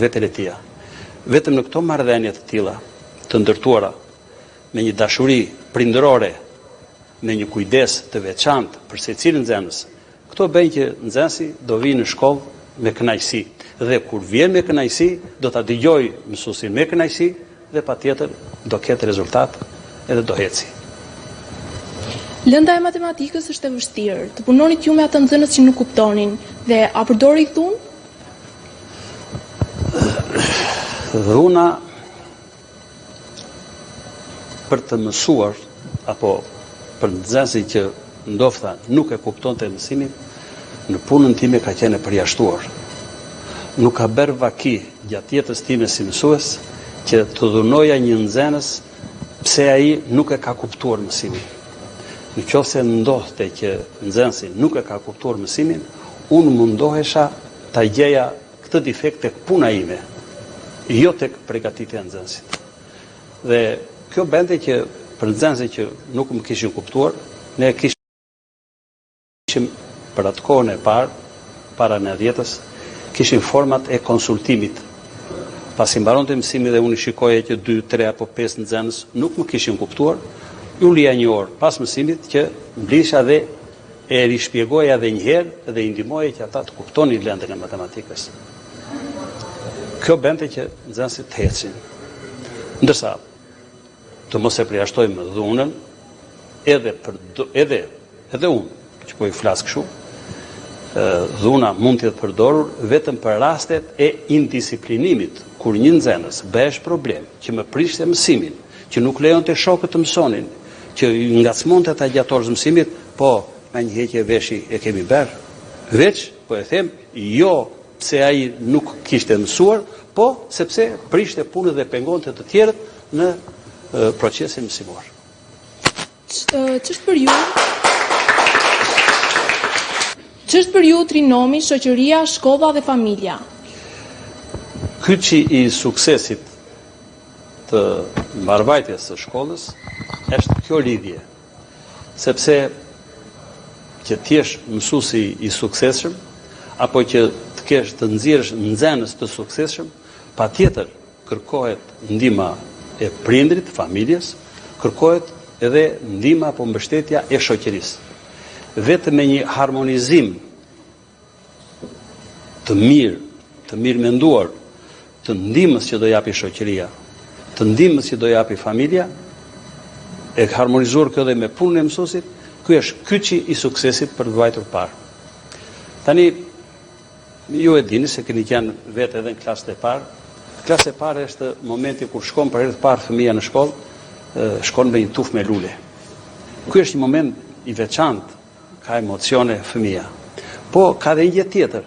vetën e tia. Vetëm në këto marrëdhënie të tilla, të ndërtuara me një dashuri prindërore, me një kujdes të veçantë për secilin nxënës, këto bëjnë që nxënësi do vinë në shkollë me kënaqësi. Dhe kur vjen me kënaqësi, do ta dëgjoj mësuesin me kënaqësi dhe patjetër do ketë rezultat edhe do heci. Lënda e matematikës është e vështirë. Të punonit ju me atë nxënës që nuk kuptonin dhe a përdori thunë? Dhuna për të mësuar apo për nxënësin që ndofta nuk e kuptonte mësimin, në punën time ka qenë e përjashtuar. Nuk ka bërë vaki gjatë jetës time si mësues që të dhunoja një nxënës pse ai nuk e ka kuptuar mësimin. Në qoftë se ndodhte që nxënësi nuk e ka kuptuar mësimin, unë mundohesha ta gjeja këtë defekt tek puna ime, jo tek përgatitja e nxënësit. Dhe kjo bënte që për nxënësit që nuk më kishin kuptuar, ne kishim për atë kohën e parë, para 90-s, kishim format e konsultimit. Pasi mbaronte mësimi dhe unë shikoja që 2, 3 apo 5 nxënës nuk më kishin kuptuar, ju lija një orë pas mësimit që mblisha dhe e rishpjegoja dhe njëherë dhe i ndihmoja që ata të kuptonin lëndën e matematikës. Kjo bënte që nxënësit të hecin. Ndërsa të mos e përjashtojmë dhunën, edhe unë që po i flas kështu, dhuna mund të jetë përdorur vetëm për rastet e indisiplinimit, kur një nxënës bëhesh problem që më prishte mësimin, që nuk lejonte shokët të mësonin, që ngacmonte ata gjatë orës mësimit, po me një heqje veshi e kemi bërë. Veç, po e them, jo pse ai nuk kishte mësuar, po sepse prishte punën dhe pengonte të tjerët në procesin mësimor. Ç'është për ju trinomi, shoqëria, shkolla dhe familja? Kyçi i suksesit të mbarvajtjes së shkollës është kjo lidhje, sepse që t'jesh mësuesi i suksesshëm apo që të kesh të nxjerrësh nxënës të suksesshëm, patjetër kërkohet ndihma e prindrit, familjes, kërkohet edhe ndihma apo mbështetja e shoqërisë. Vetëm me një harmonizim të mirë menduar, të ndihmës që do japi shoqëria, të ndihmës që do japi familja, e harmonizuar kjo dhe me punën e mësuesit, ky është kyçi i suksesit për të vajtur parë. Tani, ju e dini se keni qenë vetë edhe në klasën e parë. Klasa e parë është momenti kur shkon për herë të parë fëmia në shkollë, shkon me një tufë me lule. Ky është një moment i veçantë, ka emocione fëmia. Po ka dhe një gjë tjetër,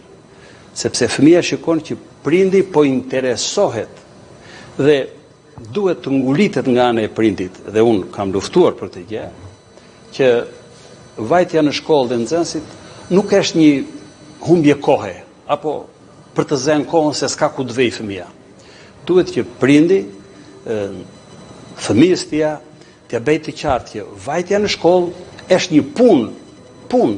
sepse fëmia shikon që prindi po interesohet dhe duhet të ngulitet nga ana e prindit, dhe unë kam luftuar për këtë gjë, që vajtja në shkollë dhe nxënësit nuk është një humbje kohe, apo për të zënë kohën se s'ka ku të vej fëmia. Duhet që prindi, fëmijës tia, t'ia bëj të qartë që vajtja në shkollë është një punë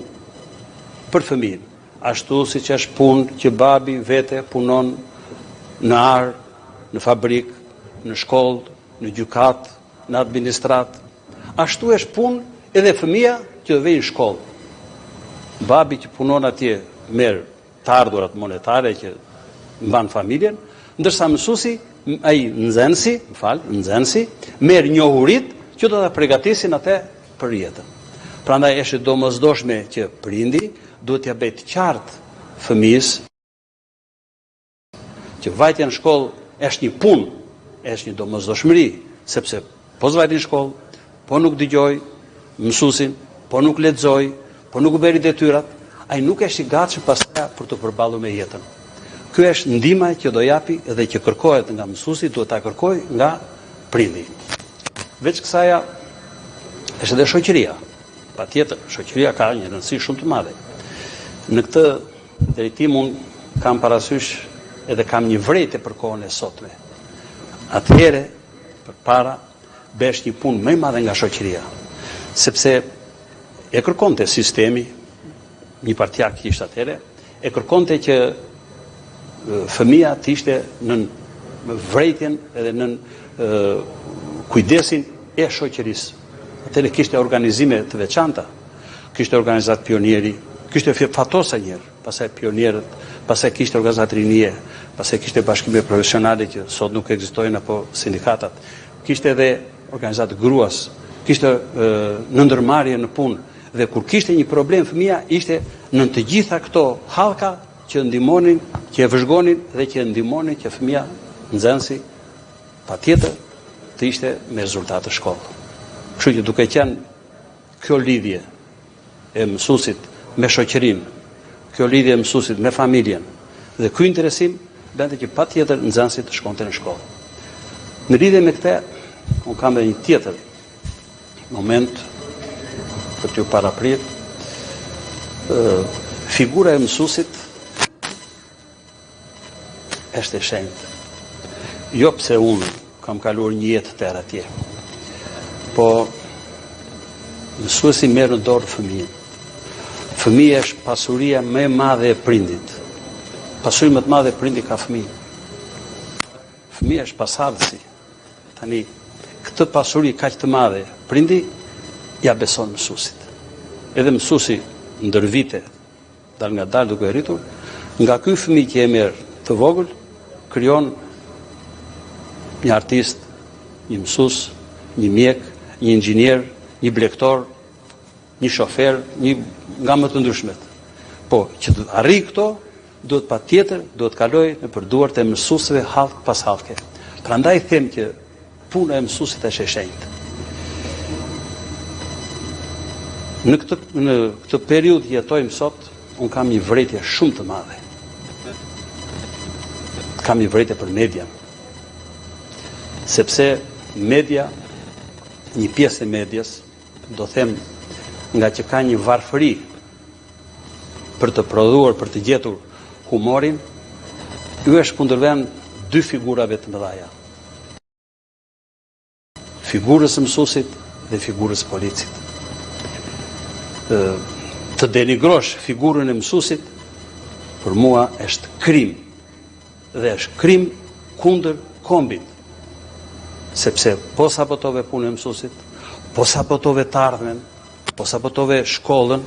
për fëmijën. Ashtu si që është punë që babi vete punon në arë, në fabrikë, në shkollë, në gjykat, në administrat. Ashtu është punë edhe fëmia që do vej në shkollë. Babi që punon atje merr të ardhurat monetare që mban familjen, ndërsa mësuesi, ai nxënësi, merr njohuritë që do ta përgatisin atë për jetën. Prandaj është domosdoshme që prindi duhet t'ia bëjë të qartë fëmijës që vajtja në shkollë është një punë, është një domosdoshmëri, sepse po zvajti në shkollë, po nuk dëgjoj mësuesin, po nuk lexoj, po nuk bëri detyrat, ai nuk është i gatshëm pastaj për të përballur me jetën. Ky është ndihma që do japi dhe që kërkohet nga mësuesi, duhet ta kërkojë nga prindi. Veç kësaja është edhe shoqëria. Patjetër, shoqëria ka një rëndësi shumë të madhe. Në këtë drejtim unë kam parasysh edhe kam një vërejtje për kohën e sotme. Atëherë, përpara, bësh një punë më e madhe nga shoqëria, sepse e kërkonte sistemi, një partijak që ishte atëherë, e kërkonte që fëmia të ishte në vrejtjen edhe në kujdesin e shoqërisë. Atëherë kishte organizime të veçanta, kishte organizat pionieri, kishte fatosa njerë, pastaj pionierët, pastaj kishte organizat rinie, pastaj kishte bashkime profesionale që sot nuk ekzistojnë apo sindikatat, kishte edhe organizat gruas, kishte nëndërmarrje në punë, dhe kur kishte një problem fëmia ishte në të gjitha këto hallka që ndihmonin, që e vëzhgonin dhe që ndihmonin që fëmia nxënësi patjetër të ishte me rezultate shkollë. Kështu që duke qenë kjo lidhje e mësuesit me shoqërinë, kjo lidhje e mësuesit me familjen dhe ky interesim bënte që patjetër nxënësit të shkonte në shkollë. Në lidhje me këtë, unë kam edhe një tjetër moment për t'ju paraprit, figura e mësuesit është e shenjtë. Jo pse unë kam kaluar një jetë të erë atje, po mësuesi merr në dorë fëmijën. Fëmija është pasuria më e madhe e prindit. Pasuri më të madhe e prindit ka fëmijë. Fëmija është pasardhësi. Tani, këtë pasuri kaq të madhe prindi ja beson mësuesit. Edhe mësuesi ndër vite, dal nga dal duke rritur, nga ky fëmijë që e merr të vogël, krijon një artist, një mësues, një mjek, një inxhinier, një blegtor, një shofer, nga më të ndryshmet. Po, që të arrijë këto, duhet patjetër, duhet kaloj në përduart e mësuesve hallk pas hallke. Prandaj them që puna e mësuesit është e shenjtë. Në këtë periudhë jetojmë sot, unë kam një vërejtje shumë të madhe. Kam një vërejtje për media. Sepse media, një pjesë e medias, do them nga që ka një varfëri për të prodhuar, për të gjetur humorin, ju është kundërvend dy figurave të mëdhaja. Figurës së mësuesit dhe figurës së policit. Të denigrosh figurën e mësuesit, për mua është krim. Dhe është krim kundër kombit. Sepse po sabotove punën e mësuesit, po sabotove të ardhmen, po sabotove shkollën,